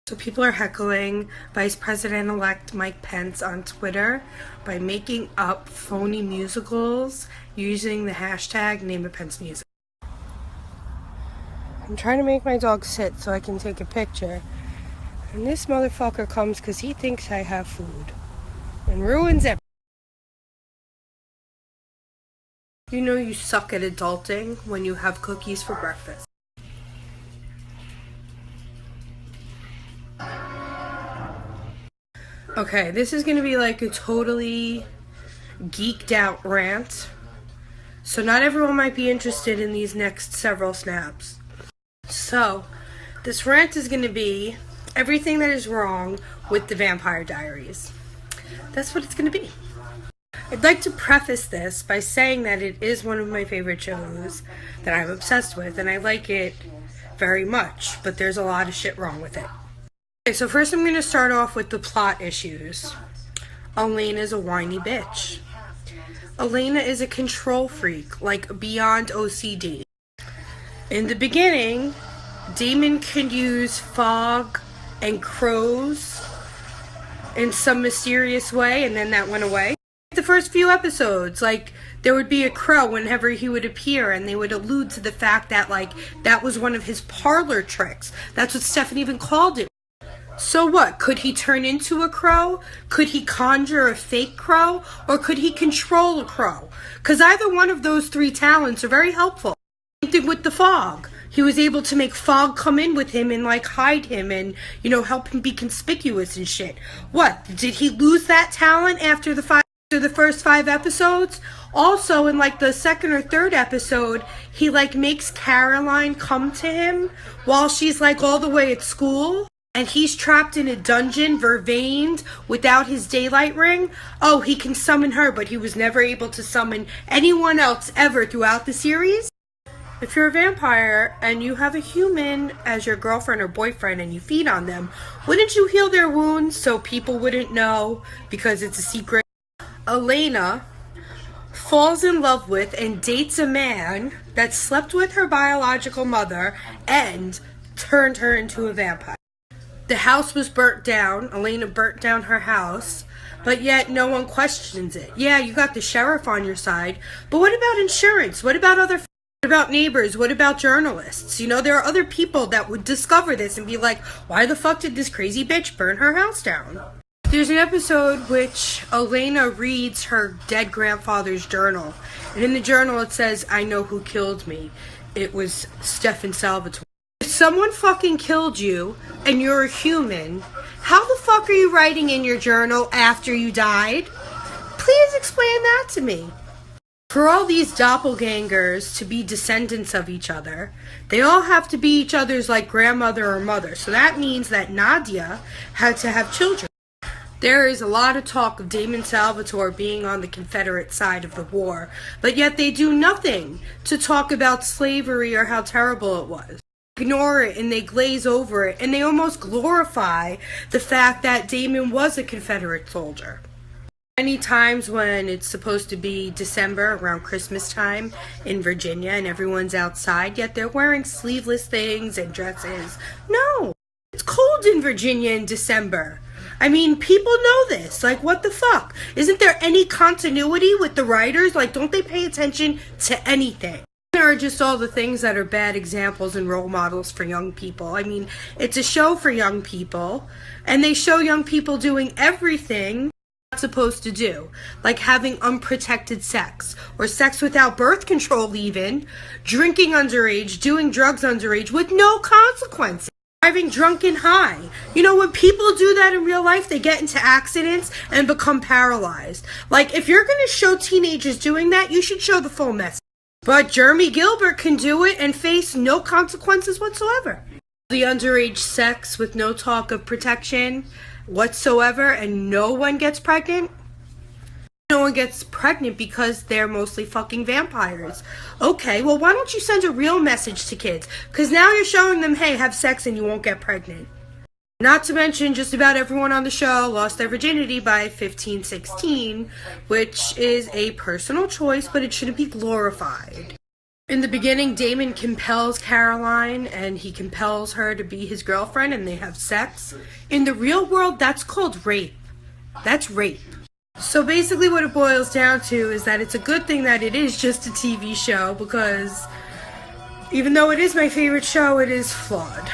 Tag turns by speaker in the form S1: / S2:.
S1: So people are heckling Vice President-elect Mike Pence on Twitter by making up phony musicals using the hashtag #NameAPenceMusic. I'm trying to make my dog sit so I can take a picture. And this motherfucker comes because he thinks I have food. And ruins it. You know you suck at adulting when you have cookies for breakfast. Okay, this is going to be like a totally geeked out rant. So not everyone might be interested in these next several snaps. So, this rant is going to be everything that is wrong with the Vampire Diaries. That's what it's going to be. I'd like to preface this by saying that it is one of my favorite shows that I'm obsessed with, and I like it very much, but there's a lot of shit wrong with it. Okay, so first I'm going to start off with the plot issues. Elena is a whiny bitch. Elena is a control freak, like beyond OCD. In the beginning, Damon could use fog and crows in some mysterious way, and then that went away. The first few episodes, like, there would be a crow whenever he would appear, and they would allude to the fact that, like, that was one of his parlor tricks. That's what Stefan even called it. So what? Could he turn into a crow? Could he conjure a fake crow? Or could he control a crow? Because either one of those three talents are very helpful. Same thing with the fog. He was able to make fog come in with him and, like, hide him and, you know, help him be conspicuous and shit. What? Did he lose that talent after the first 5 episodes? Also, in, like, the second or third episode, he, like, makes Caroline come to him while she's, like, all the way at school. And he's trapped in a dungeon, vervained, without his daylight ring. Oh, he can summon her, but he was never able to summon anyone else ever throughout the series. If you're a vampire and you have a human as your girlfriend or boyfriend and you feed on them, wouldn't you heal their wounds so people wouldn't know because it's a secret? Elena falls in love with and dates a man that slept with her biological mother and turned her into a vampire. The house was burnt down. Elena burnt down her house, but yet no one questions it. Yeah, you got the sheriff on your side, but what about insurance? What about what about neighbors? What about journalists? You know, there are other people that would discover this and be like, why the fuck did this crazy bitch burn her house down? There's an episode which Elena reads her dead grandfather's journal, and in the journal it says, I know who killed me. It was Stefan Salvatore. If someone fucking killed you and you're a human, how the fuck are you writing in your journal after you died? Please explain that to me. For all these doppelgangers to be descendants of each other, they all have to be each other's, like, grandmother or mother. So that means that Nadia had to have children. There is a lot of talk of Damon Salvatore being on the Confederate side of the war, but yet they do nothing to talk about slavery or how terrible it was. Ignore it and they glaze over it and they almost glorify the fact that Damon was a Confederate soldier. Many times when it's supposed to be December around Christmas time in Virginia and everyone's outside, yet they're wearing sleeveless things and dresses. No, it's cold in Virginia in December. I mean, people know this. Like, what the fuck? Isn't there any continuity with the writers? Like, don't they pay attention to anything? Are just all the things that are bad examples and role models for young people. I mean, it's a show for young people, and they show young people doing everything they're not supposed to do, like having unprotected sex, or sex without birth control even, drinking underage, doing drugs underage with no consequences, driving drunk and high. You know, when people do that in real life, they get into accidents and become paralyzed. Like, if you're going to show teenagers doing that, you should show the full message. But Jeremy Gilbert can do it and face no consequences whatsoever. The underage sex with no talk of protection whatsoever, and no one gets pregnant. No one gets pregnant because they're mostly fucking vampires. Okay, well, why don't you send a real message to kids? Because now you're showing them, hey, have sex and you won't get pregnant. Not to mention, just about everyone on the show lost their virginity by 15, 16, which is a personal choice, but it shouldn't be glorified. In the beginning, Damon compels Caroline and he compels her to be his girlfriend and they have sex. In the real world, that's called rape. That's rape. So basically what it boils down to is that it's a good thing that it is just a TV show, because even though it is my favorite show, it is flawed.